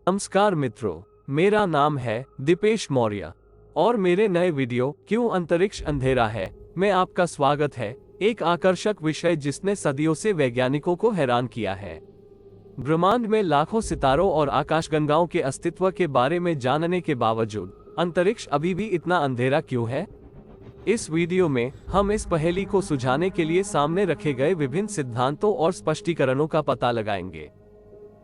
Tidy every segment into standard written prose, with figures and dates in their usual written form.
नमस्कार मित्रों, मेरा नाम है दीपेश मौर्य और मेरे नए वीडियो क्यों अंतरिक्ष अंधेरा है में आपका स्वागत है। एक आकर्षक विषय जिसने सदियों से वैज्ञानिकों को हैरान किया है। ब्रह्मांड में लाखों सितारों और आकाशगंगाओं के अस्तित्व के बारे में जानने के बावजूद अंतरिक्ष अभी भी इतना अंधेरा क्यों है? इस वीडियो में हम इस पहेली को सुलझाने के लिए सामने रखे गए विभिन्न सिद्धांतों और स्पष्टीकरणों का पता लगाएंगे।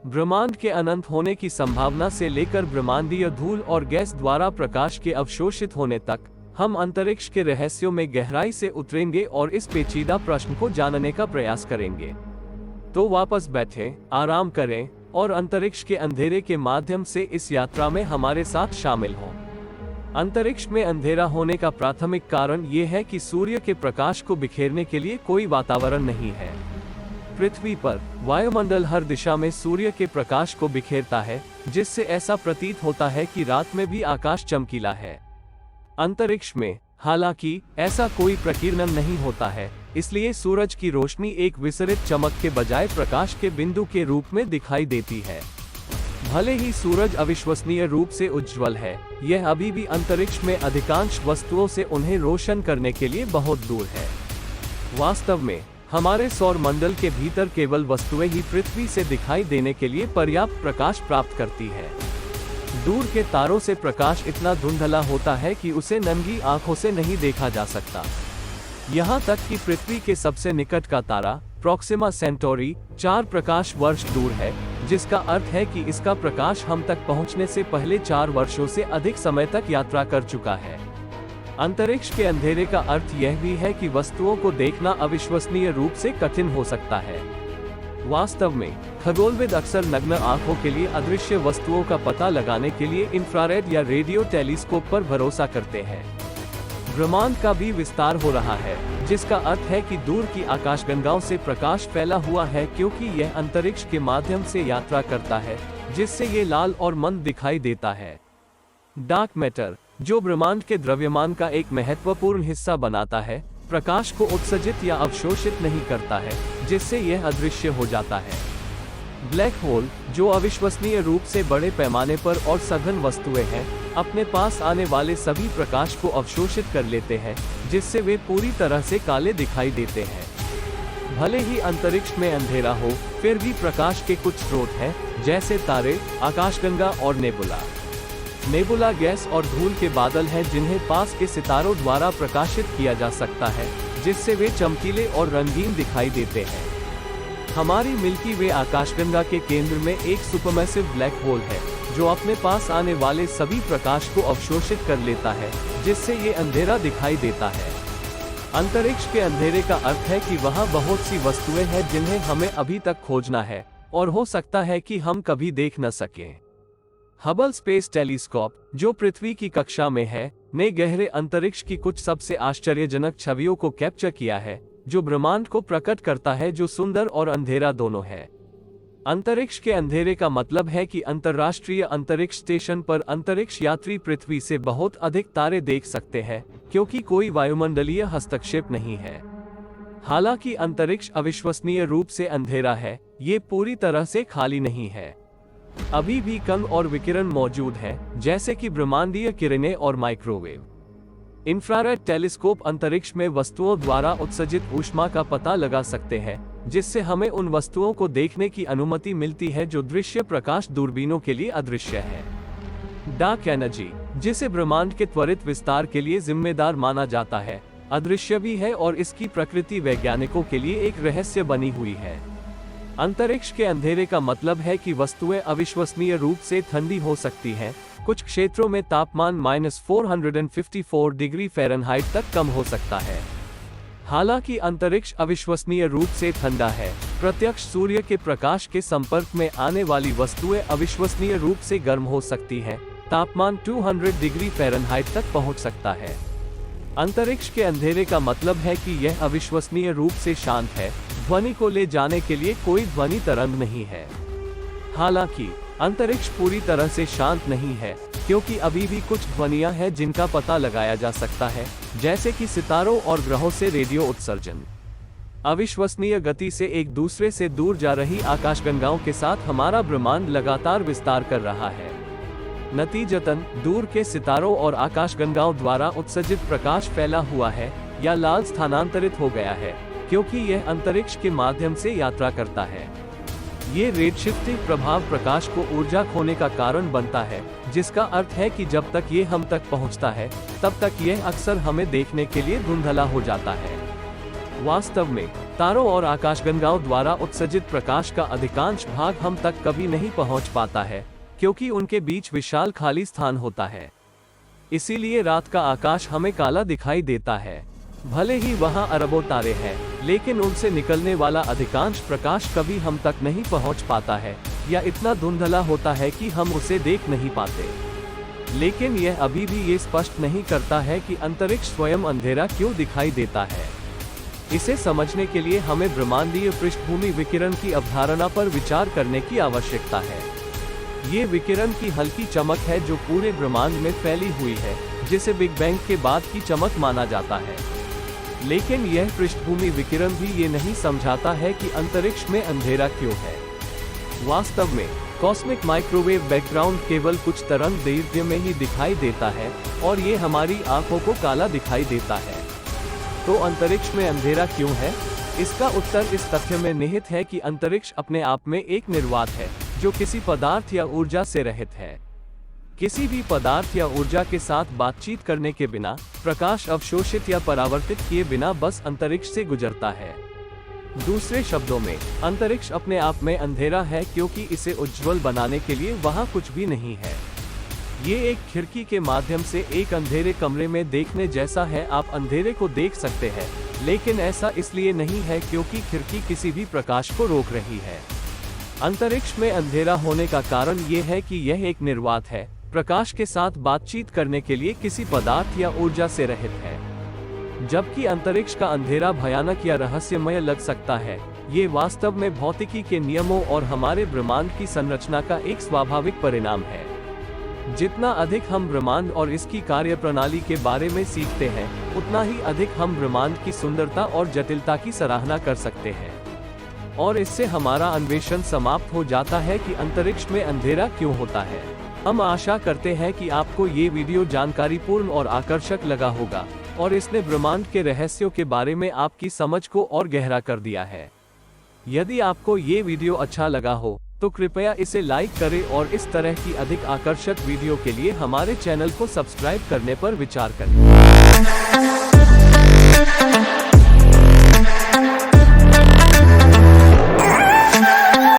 ब्रह्मांड के अनंत होने की संभावना से लेकर ब्रह्मांडीय धूल और गैस द्वारा प्रकाश के अवशोषित होने तक हम अंतरिक्ष के रहस्यों में गहराई से उतरेंगे और इस पेचीदा प्रश्न को जानने का प्रयास करेंगे। तो वापस बैठें, आराम करें और अंतरिक्ष के अंधेरे के माध्यम से इस यात्रा में हमारे साथ शामिल हों। अंतरिक्ष में अंधेरा होने का प्राथमिक कारण ये है कि सूर्य के प्रकाश को बिखेरने के लिए कोई वातावरण नहीं है। पृथ्वी पर वायुमंडल हर दिशा में सूर्य के प्रकाश को बिखेरता है, जिससे ऐसा प्रतीत होता है कि रात में भी आकाश चमकीला है। अंतरिक्ष में हालांकि ऐसा कोई प्रकीर्णन नहीं होता है, इसलिए सूरज की रोशनी एक विसरित चमक के बजाय प्रकाश के बिंदु के रूप में दिखाई देती है। भले ही सूरज अविश्वसनीय रूप से उज्ज्वल है, यह अभी भी अंतरिक्ष में अधिकांश वस्तुओं से उन्हें रोशन करने के लिए बहुत दूर है। वास्तव में हमारे सौर मंडल के भीतर केवल वस्तुएं ही पृथ्वी से दिखाई देने के लिए पर्याप्त प्रकाश प्राप्त करती है। दूर के तारों से प्रकाश इतना धुंधला होता है कि उसे नंगी आंखों से नहीं देखा जा सकता। यहाँ तक कि पृथ्वी के सबसे निकट का तारा प्रोक्सिमा सेंटोरी 4 प्रकाश वर्ष दूर है, जिसका अर्थ है कि इसका प्रकाश हम तक पहुँचने से पहले 4 वर्षों से अधिक समय तक यात्रा कर चुका है। अंतरिक्ष के अंधेरे का अर्थ यह भी है कि वस्तुओं को देखना अविश्वसनीय रूप से कठिन हो सकता है। वास्तव में खगोलविद अक्सर नग्न आंखों के लिए अदृश्य वस्तुओं का पता लगाने के लिए इंफ्रारेड या रेडियो टेलीस्कोप पर भरोसा करते हैं। ब्रह्मांड का भी विस्तार हो रहा है, जिसका अर्थ है कि दूर की आकाशगंगाओं से प्रकाश फैला हुआ है, क्योंकि यह अंतरिक्ष के माध्यम से यात्रा करता है, जिससे ये लाल और मंद दिखाई देता है। डार्क मैटर, जो ब्रह्मांड के द्रव्यमान का एक महत्वपूर्ण हिस्सा बनाता है, प्रकाश को उत्सर्जित या अवशोषित नहीं करता है, जिससे यह अदृश्य हो जाता है। ब्लैक होल, जो अविश्वसनीय रूप से बड़े पैमाने पर और सघन वस्तुएं हैं, अपने पास आने वाले सभी प्रकाश को अवशोषित कर लेते हैं, जिससे वे पूरी तरह से काले दिखाई देते हैं। भले ही अंतरिक्ष में अंधेरा हो, फिर भी प्रकाश के कुछ स्रोत हैं, जैसे तारे, आकाशगंगा और नेबुला। नेबुला गैस और धूल के बादल हैं, जिन्हें पास के सितारों द्वारा प्रकाशित किया जा सकता है, जिससे वे चमकीले और रंगीन दिखाई देते हैं। हमारी मिल्की वे आकाशगंगा के केंद्र में एक सुपरमैसिव ब्लैक होल है, जो अपने पास आने वाले सभी प्रकाश को अवशोषित कर लेता है, जिससे ये अंधेरा दिखाई देता है। अंतरिक्ष के अंधेरे का अर्थ है कि वहाँ बहुत सी वस्तुएं हैं जिन्हें हमें अभी तक खोजना है, और हो सकता है कि हम कभी देख न सकें। हबल स्पेस टेलीस्कोप, जो पृथ्वी की कक्षा में है, ने गहरे अंतरिक्ष की कुछ सबसे आश्चर्यजनक छवियों को कैप्चर किया है, जो ब्रह्मांड को प्रकट करता है, जो सुंदर और अंधेरा दोनों है। अंतरिक्ष के अंधेरे का मतलब है कि अंतर्राष्ट्रीय अंतरिक्ष स्टेशन पर अंतरिक्ष यात्री पृथ्वी से बहुत अधिक तारे देख सकते हैं, क्योंकि कोई वायुमंडलीय हस्तक्षेप नहीं है। हालांकि अंतरिक्ष अविश्वसनीय रूप से अंधेरा है, ये पूरी तरह से खाली नहीं है। अभी भी कण और विकिरण मौजूद हैं, जैसे कि ब्रह्मांडीय किरणें और माइक्रोवेव। इंफ्रारेड टेलीस्कोप अंतरिक्ष में वस्तुओं द्वारा उत्सर्जित ऊष्मा का पता लगा सकते हैं, जिससे हमें उन वस्तुओं को देखने की अनुमति मिलती है जो दृश्य प्रकाश दूरबीनों के लिए अदृश्य है। डार्क एनर्जी, जिसे ब्रह्मांड के त्वरित विस्तार के लिए जिम्मेदार माना जाता है, अदृश्य भी है और इसकी प्रकृति वैज्ञानिकों के लिए एक रहस्य बनी हुई है। अंतरिक्ष के अंधेरे का मतलब है कि वस्तुएं अविश्वसनीय रूप से ठंडी हो सकती हैं। कुछ क्षेत्रों में तापमान -454 डिग्री फ़ारेनहाइट तक कम हो सकता है। हालांकि अंतरिक्ष अविश्वसनीय रूप से ठंडा है, प्रत्यक्ष सूर्य के प्रकाश के संपर्क में आने वाली वस्तुएं अविश्वसनीय रूप से गर्म हो सकती हैं, तापमान 200 डिग्री फ़ारेनहाइट तक पहुंच सकता है। अंतरिक्ष के अंधेरे का मतलब है कि यह अविश्वसनीय रूप से शांत है, ध्वनि को ले जाने के लिए कोई ध्वनि तरंग नहीं है। हालांकि अंतरिक्ष पूरी तरह से शांत नहीं है, क्योंकि अभी भी कुछ ध्वनियां हैं जिनका पता लगाया जा सकता है, जैसे कि सितारों और ग्रहों से रेडियो उत्सर्जन। अविश्वसनीय गति से एक दूसरे से दूर जा रही आकाशगंगाओं के साथ हमारा ब्रह्मांड लगातार विस्तार कर रहा है। नतीजतन दूर के सितारों और आकाशगंगाओं द्वारा उत्सर्जित प्रकाश फैला हुआ है या लाल स्थानांतरित हो गया है, क्योंकि यह अंतरिक्ष के माध्यम से यात्रा करता है। ये रेडशिफ्टिंग प्रभाव प्रकाश को ऊर्जा खोने का कारण बनता है, जिसका अर्थ है कि जब तक ये हम तक पहुंचता है, तब तक यह अक्सर हमें देखने के लिए धुंधला हो जाता है। वास्तव में तारों और आकाशगंगाओं द्वारा उत्सर्जित प्रकाश का अधिकांश भाग हम तक कभी नहीं पहुंच पाता है, क्योंकि उनके बीच विशाल खाली स्थान होता है। इसीलिए रात का आकाश हमें काला दिखाई देता है। भले ही वहां अरबों तारे हैं, लेकिन उनसे निकलने वाला अधिकांश प्रकाश कभी हम तक नहीं पहुंच पाता है या इतना धुंधला होता है कि हम उसे देख नहीं पाते। लेकिन यह अभी भी ये स्पष्ट नहीं करता है कि अंतरिक्ष स्वयं अंधेरा क्यों दिखाई देता है। इसे समझने के लिए हमें ब्रह्मांडीय पृष्ठभूमि विकिरण की अवधारणा पर विचार करने की आवश्यकता है। ये विकिरण की हल्की चमक है जो पूरे ब्रह्मांड में फैली हुई है, जिसे बिग बैंग के बाद की चमक माना जाता है। लेकिन यह पृष्ठभूमि विकिरण भी ये नहीं समझाता है कि अंतरिक्ष में अंधेरा क्यों है। वास्तव में कॉस्मिक माइक्रोवेव बैकग्राउंड केवल कुछ तरंग दैर्घ्य में ही दिखाई देता है और ये हमारी आंखों को काला दिखाई देता है। तो अंतरिक्ष में अंधेरा क्यों है? इसका उत्तर इस तथ्य में निहित है कि अंतरिक्ष अपने आप में एक निर्वात है, जो किसी पदार्थ या ऊर्जा से रहित है। किसी भी पदार्थ या ऊर्जा के साथ बातचीत करने के बिना, प्रकाश अवशोषित या परावर्तित किए बिना बस अंतरिक्ष से गुजरता है। दूसरे शब्दों में, अंतरिक्ष अपने आप में अंधेरा है क्योंकि इसे उज्ज्वल बनाने के लिए वहां कुछ भी नहीं है। ये एक खिड़की के माध्यम से एक अंधेरे कमरे में देखने जैसा है। आप अंधेरे को देख सकते हैं, लेकिन ऐसा इसलिए नहीं है क्योंकि खिड़की किसी भी प्रकाश को रोक रही है। अंतरिक्ष में अंधेरा होने का कारण ये है कि यह एक निर्वात है, प्रकाश के साथ बातचीत करने के लिए किसी पदार्थ या ऊर्जा से रहित है। जबकि अंतरिक्ष का अंधेरा भयानक या रहस्यमय लग सकता है, ये वास्तव में भौतिकी के नियमों और हमारे ब्रह्मांड की संरचना का एक स्वाभाविक परिणाम है। जितना अधिक हम ब्रह्मांड और इसकी कार्यप्रणाली के बारे में सीखते हैं, उतना ही अधिक हम ब्रह्मांड की सुंदरता और जटिलता की सराहना कर सकते हैं। और इससे हमारा अन्वेषण समाप्त हो जाता है कि अंतरिक्ष में अंधेरा क्यों होता है। हम आशा करते हैं कि आपको ये वीडियो जानकारीपूर्ण और आकर्षक लगा होगा और इसने ब्रह्मांड के रहस्यों के बारे में आपकी समझ को और गहरा कर दिया है। यदि आपको ये वीडियो अच्छा लगा हो तो कृपया इसे लाइक करें और इस तरह की अधिक आकर्षक वीडियो के लिए हमारे चैनल को सब्सक्राइब करने पर विचार करें।